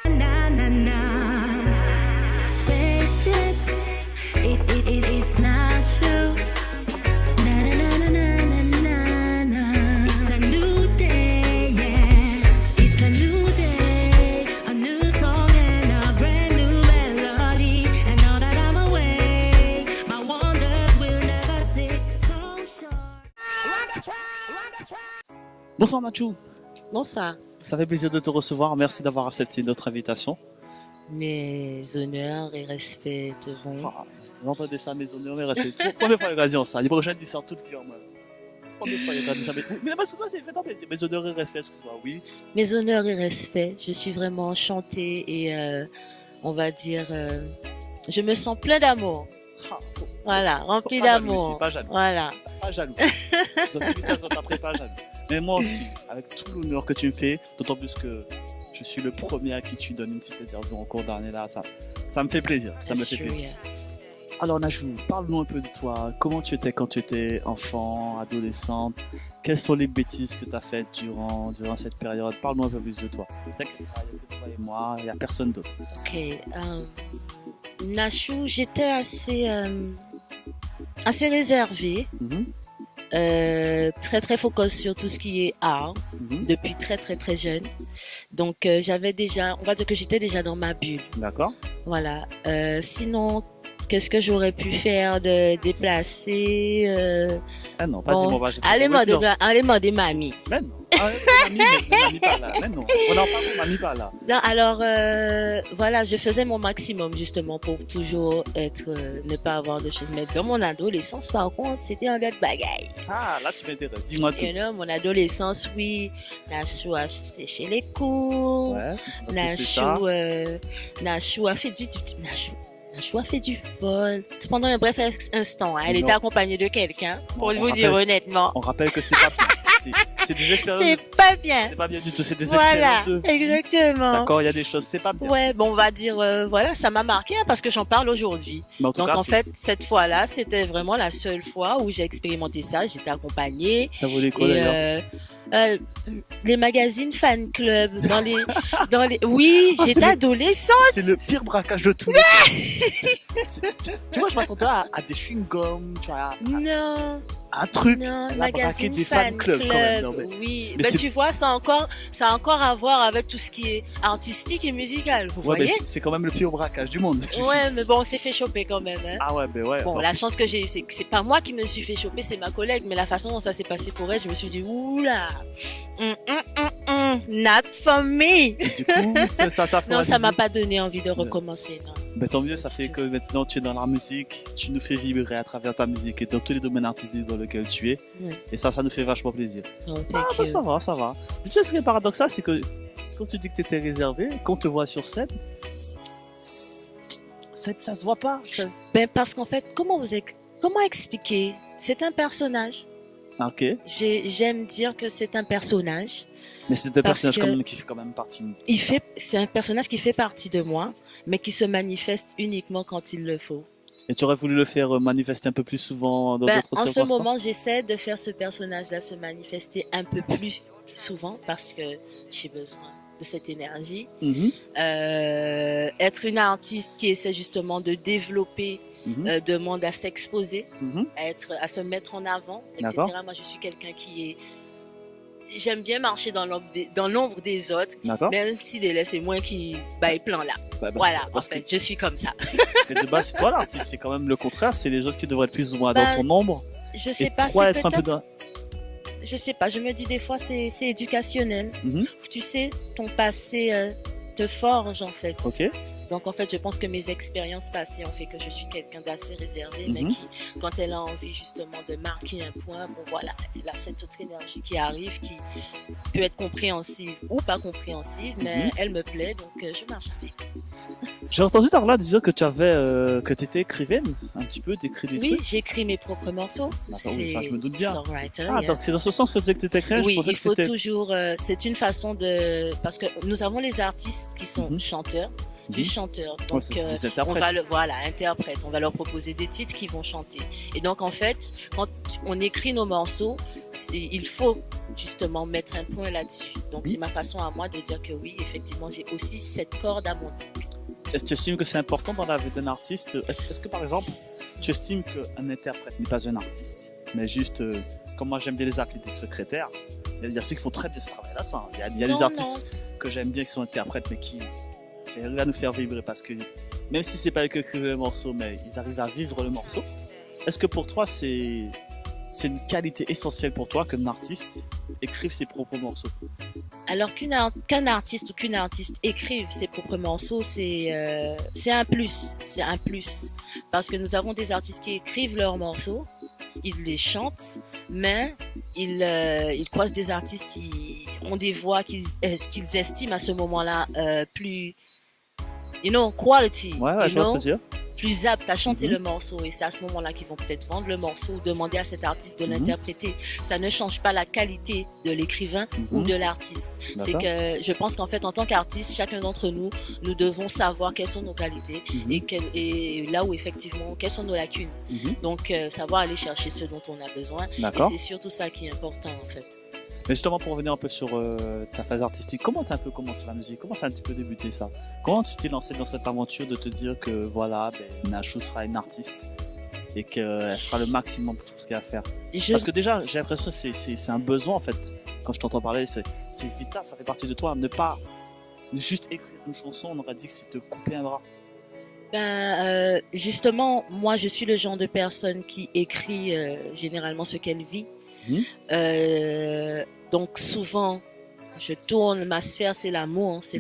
Na na na, spaceship. It's not true. Na na na na na na. It's a new day, yeah. It's a new day, a new song and a brand new melody. And now that I'm away, my wonders will never cease. So sure. Bonsoir Nachou, Bonsoir. ça fait plaisir de te recevoir, merci d'avoir accepté notre invitation. Mes honneurs et respects te vont. Vous entendez ça, mes honneurs, mes respects. Première fois que je dis ça, les prochains disent ça tout le temps. Première fois que je dis ça, mais parce que moi c'est fait mes honneurs et respects, excuse-moi, oui. Mes honneurs et respects, je suis vraiment enchantée et on va dire, je me sens plein d'amour. Voilà, rempli d'amour. Pas jaloux. Voilà. Pas jaloux. Vous avez l'occasion d'après, pas jaloux. Mais moi aussi, avec tout l'honneur que tu me fais, d'autant plus que je suis le premier à qui tu donnes une petite interview en cours d'année là, ça me fait plaisir. Ça me fait plaisir. Alors Nachou, parle-nous un peu de toi. Comment tu étais quand tu étais enfant, adolescente? Quelles sont les bêtises que tu as faites durant cette période? Parle-nous un peu plus de toi. T'inquiète pas, il y a que toi et moi, il n'y a personne d'autre. Ok. Nachou, j'étais assez réservée. Très très focus sur tout ce qui est art depuis très très très jeune. Donc j'avais déjà, on va dire que j'étais déjà dans ma bulle. D'accord. Voilà. Sinon, qu'est-ce que j'aurais pu faire de déplacer Ah non, vas-y, on va jeter. Allez demander mamie. Mais non. Mamie pas là. Mais non. On en parle, mamie pas là. Non, alors voilà, je faisais mon maximum justement pour toujours être, ne pas avoir de choses. Mais dans mon adolescence, par contre, c'était un autre bagaille. Ah, là tu m'intéresses. Dis-moi tout. You know, mon adolescence, oui, Nachou a séché les cours. Ouais. Nachou a fait du Nachou a fait du vol pendant un bref instant. Hein, elle était accompagnée de quelqu'un, pour vous dire honnêtement. On rappelle que c'est pas bien. C'est des expériences. C'est pas bien. C'est pas bien du tout, c'est des Voilà, expériences. exactement. D'accord, il y a des choses, c'est pas bien. Ouais, bon, on va dire, voilà, ça m'a marqué hein, parce que j'en parle aujourd'hui. Donc cas, en fait, cette fois-là, c'était vraiment la seule fois où j'ai expérimenté ça. J'étais accompagnée. T'as volé quoi d'ailleurs? Les magazines fan club oui, j'étais adolescente. C'est le pire braquage de tout. Tu vois, je m'attendais à des chewing-gums, tu vois. Non. Un truc. Non, Braquer des fan clubs quand même. Non, oui, mais tu vois, ça a encore à voir avec tout ce qui est artistique et musical, vous voyez. C'est quand même le pire braquage du monde. Ouais, mais bon, on s'est fait choper quand même. Hein. Ah ouais, ben ouais. Bon, la chance que j'ai eue, c'est que c'est pas moi qui me suis fait choper, c'est ma collègue, mais la façon dont ça s'est passé pour elle, je me suis dit, oula, not for me. Et du coup, ça t'a fait. Non, ça m'a pas donné envie de recommencer, non. Ben tant mieux, ça fait que maintenant tu es dans la musique, tu nous fais vibrer à travers ta musique et dans tous les domaines artistiques dans lesquels tu es. Ouais. Et ça nous fait vachement plaisir. Oh, ça va, ça va. Tu sais ce qui est paradoxal, c'est que quand tu dis que tu étais réservé, quand on te voit sur scène, ça se voit pas. Ben parce qu'en fait, comment expliquer? C'est un personnage. Ok. J'aime dire que c'est un personnage. Mais c'est un personnage qui fait quand même partie. C'est un personnage qui fait partie de moi, mais qui se manifeste uniquement quand il le faut. Et tu aurais voulu le faire manifester un peu plus souvent dans d'autres circonstances? En ce moment, j'essaie de faire ce personnage-là se manifester un peu plus souvent parce que j'ai besoin de cette énergie. Être une artiste qui essaie justement de développer, demande à s'exposer, à se mettre en avant, etc. Moi, je suis quelqu'un qui est... J'aime bien marcher dans l'ombre des autres, même si c'est moi qui baille plein là. Voilà, en fait, je suis comme ça. Mais de base, c'est toi l'artiste, c'est quand même le contraire, c'est les autres qui devraient être plus ou moins dans ton ombre. Je sais pas, c'est peut-être un peu dans... Je sais pas, je me dis des fois c'est éducationnel. Tu sais, ton passé te forge en fait. Donc en fait, je pense que mes expériences passées ont fait que je suis quelqu'un d'assez réservé, mais qui, quand elle a envie justement de marquer un point, bon voilà, elle a cette autre énergie qui arrive, qui peut être compréhensive ou pas compréhensive, mais elle me plaît, donc je marche avec. J'ai entendu Darla dire que que tu étais écrivaine, un petit peu, t'écris des trucs. Oui, j'écris mes propres morceaux. Ça, je me doute bien. Songwriter, donc c'est dans ce sens que tu disais que tu étais écrivaine. Oui, il faut toujours. C'est une façon de. Parce que nous avons les artistes qui sont chanteurs. Du chanteur, donc interprète. On va leur proposer des titres qu'ils vont chanter. Et donc en fait, quand on écrit nos morceaux, il faut justement mettre un point là-dessus. Donc c'est ma façon à moi de dire que oui, effectivement, j'ai aussi cette corde à mon arc. Est-ce que tu estimes que c'est important dans la vie d'un artiste? Est-ce que par exemple, tu estimes qu'un interprète n'est pas un artiste, mais juste, comme moi j'aime bien les appeler des secrétaires, il y a ceux qui font très bien ce travail-là, ça. Il y a des artistes que j'aime bien qui sont interprètes, mais qui arrivent à nous faire vibrer parce que même si c'est pas eux qui écrivent le morceau, mais ils arrivent à vivre le morceau. Est-ce que pour toi c'est une qualité essentielle pour toi qu'un artiste écrive ses propres morceaux? Alors qu'un artiste ou qu'une artiste écrive ses propres morceaux, c'est un plus. C'est un plus. Parce que nous avons des artistes qui écrivent leurs morceaux, ils les chantent, mais ils croisent des artistes qui ont des voix qu'ils estiment à ce moment-là plus, quality. Ouais, je vois ce que tu veux dire. Plus apte à chanter le morceau, et c'est à ce moment-là qu'ils vont peut-être vendre le morceau ou demander à cet artiste de l'interpréter. Ça ne change pas la qualité de l'écrivain ou de l'artiste. C'est que je pense qu'en fait, en tant qu'artiste, chacun d'entre nous, nous devons savoir quelles sont nos qualités et là où effectivement, quelles sont nos lacunes. Donc, savoir aller chercher ce dont on a besoin. Et c'est surtout ça qui est important en fait. Mais justement, pour revenir un peu sur ta phase artistique, comment tu as un peu commencé la musique? Comment ça a un petit peu débuté ça? Comment tu t'es lancé dans cette aventure de te dire que voilà, Nachou sera une artiste et qu'elle fera le maximum pour tout ce qu'il y a à faire? Parce que déjà, j'ai l'impression que c'est un besoin en fait. Quand je t'entends parler, c'est vital, ça fait partie de toi. Ne pas juste écrire une chanson, on aurait dit que c'est te couper un bras. Justement, moi je suis le genre de personne qui écrit généralement ce qu'elle vit. Donc souvent je tourne, ma sphère c'est l'amour, c'est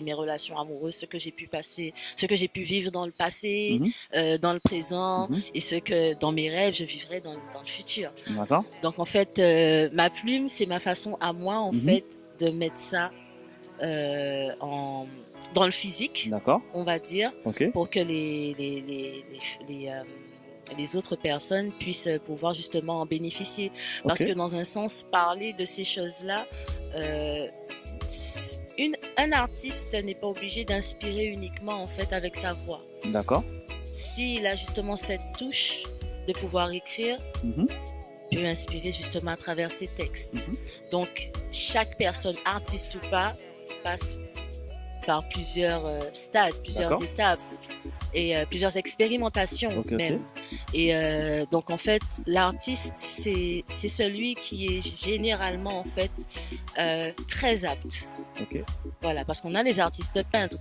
mes relations amoureuses, ce que j'ai pu passer, ce que j'ai pu vivre dans le passé, dans le présent, et ce que dans mes rêves je vivrai dans le futur. Donc en fait ma plume c'est ma façon à moi en fait de mettre ça dans le physique, on va dire, pour que les autres personnes puissent pouvoir justement en bénéficier. Parce que dans un sens, parler de ces choses-là, un artiste n'est pas obligé d'inspirer uniquement en fait avec sa voix. S'il a justement cette touche de pouvoir écrire, peut inspirer justement à travers ses textes. Donc chaque personne, artiste ou pas, passe par plusieurs stades, plusieurs étapes et plusieurs expérimentations même. Et donc en fait, l'artiste c'est celui qui est généralement en fait très apte. Voilà, parce qu'on a les artistes peintres,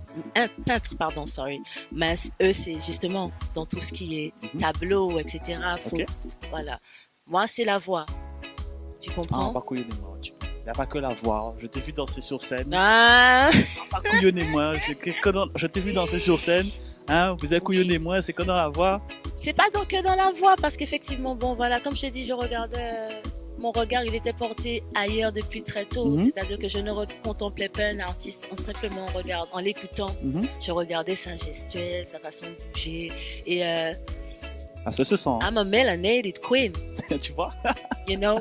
mais eux c'est justement dans tout ce qui est tableau, etc. Voilà, moi c'est la voix. Tu comprends? Il n'y a pas que la voix. Je t'ai vu danser sur scène. Pas couillonnez-moi. Je t'ai vu danser sur scène. Vous avez couillonné moins, c'est que dans la voix. C'est pas donc que dans la voix, parce qu'effectivement, bon voilà, comme je t'ai dit, je regardais, mon regard il était porté ailleurs depuis très tôt. C'est-à-dire que je ne contemplais pas un artiste en en l'écoutant. Je regardais sa gestuelle, sa façon de bouger. Et ça se sent. I'm a melanated queen. Tu vois? You know?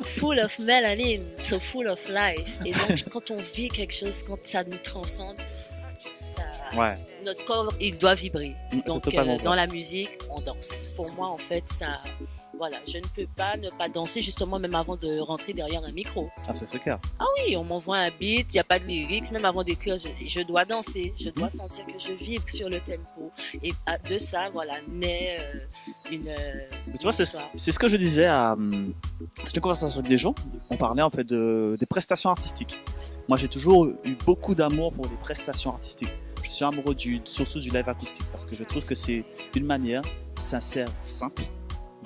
Full of melanin, so full of life. Et donc, quand on vit quelque chose, quand ça nous transcende, notre corps, il doit vibrer. Donc, dans la musique, on danse. Pour moi, en fait, ça... Voilà, je ne peux pas ne pas danser, justement, même avant de rentrer derrière un micro. C'est très clair. Ah oui, on m'envoie un beat, il n'y a pas de lyrics, même avant d'écrire, je dois danser, je dois sentir que je vibre sur le tempo. Et de ça, voilà, naît une... tu vois, c'est ce que je disais à... J'étais en conversation avec des gens, on parlait un peu des prestations artistiques. Moi, j'ai toujours eu beaucoup d'amour pour les prestations artistiques. Je suis amoureux surtout du live acoustique, parce que je trouve que c'est une manière sincère, simple,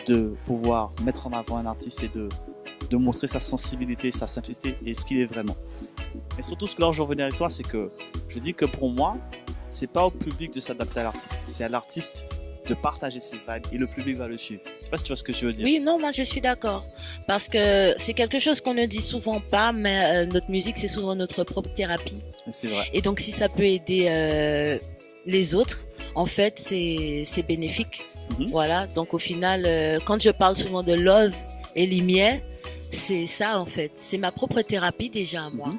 de pouvoir mettre en avant un artiste et de montrer sa sensibilité, sa simplicité et ce qu'il est vraiment. Et surtout, ce que là je revenais avec toi, c'est que je dis que pour moi, c'est pas au public de s'adapter à l'artiste, c'est à l'artiste de partager ses vibes et le public va le suivre. Je sais pas si tu vois ce que je veux dire. Oui, non, moi je suis d'accord. Parce que c'est quelque chose qu'on ne dit souvent pas, mais notre musique, c'est souvent notre propre thérapie. C'est vrai. Et donc, si ça peut aider les autres, en fait, c'est bénéfique. Voilà, donc au final, quand je parle souvent de love et lumière, c'est ça en fait. C'est ma propre thérapie déjà à moi.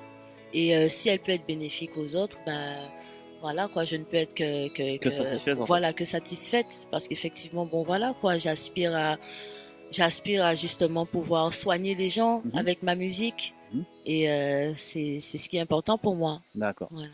Et si elle peut être bénéfique aux autres, voilà quoi, je ne peux être que satisfaite. Voilà, que satisfaite. Parce qu'effectivement, bon voilà quoi, j'aspire j'aspire à justement pouvoir soigner les gens avec ma musique. Et c'est ce qui est important pour moi. D'accord. Voilà.